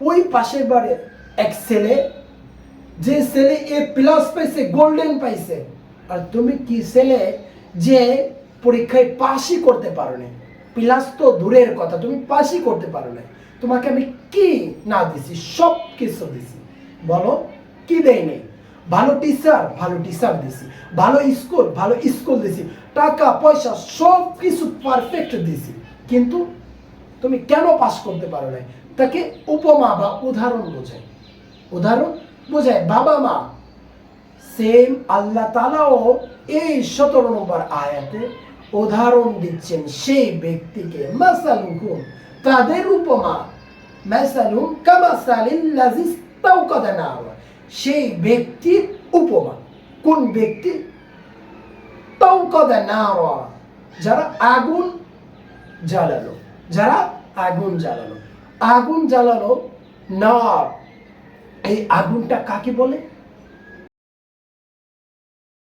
ওই পাশের বাড়ি এক ছেলে, যে ছেলে A+ পাইছে, গোল্ডেন পাইছে, আর তুমি কি ছেলে যে পরীক্ষায় পাসই করতে পারো না, প্লাস তো দূরের কথা, তুমি পাসই করতে পারো না। তোমাকে আমি কি না দিছি? সব কিছু দিছি। বলো কি দেয়নি? ভালো টিচার দিছি, ভালো স্কুল দিছি, টাকা পয়সা সব কিছু পারফেক্ট দিছি, কিন্তু তুমি কেন পাস করতে পারো না? তাকে উপমা বা উদাহরণ বোঝায় বাবা মা। সেম আল্লাহ তাআলাও এই 17 নম্বর আয়াতে উদাহরণ দিচ্ছেন সেই ব্যক্তিকে, মাসালুকুম, তাদের উপমা, মাসালুম কামাসালিল্লাযী ইসতাওকাদা নারা, সেই ব্যক্তির উপমা। কোন ব্যক্তি? তাওকাদা নারা, যারা আগুন জ্বালালো, আগুন জ্বালালো। নার, এই আগুনটা কাকে বলে?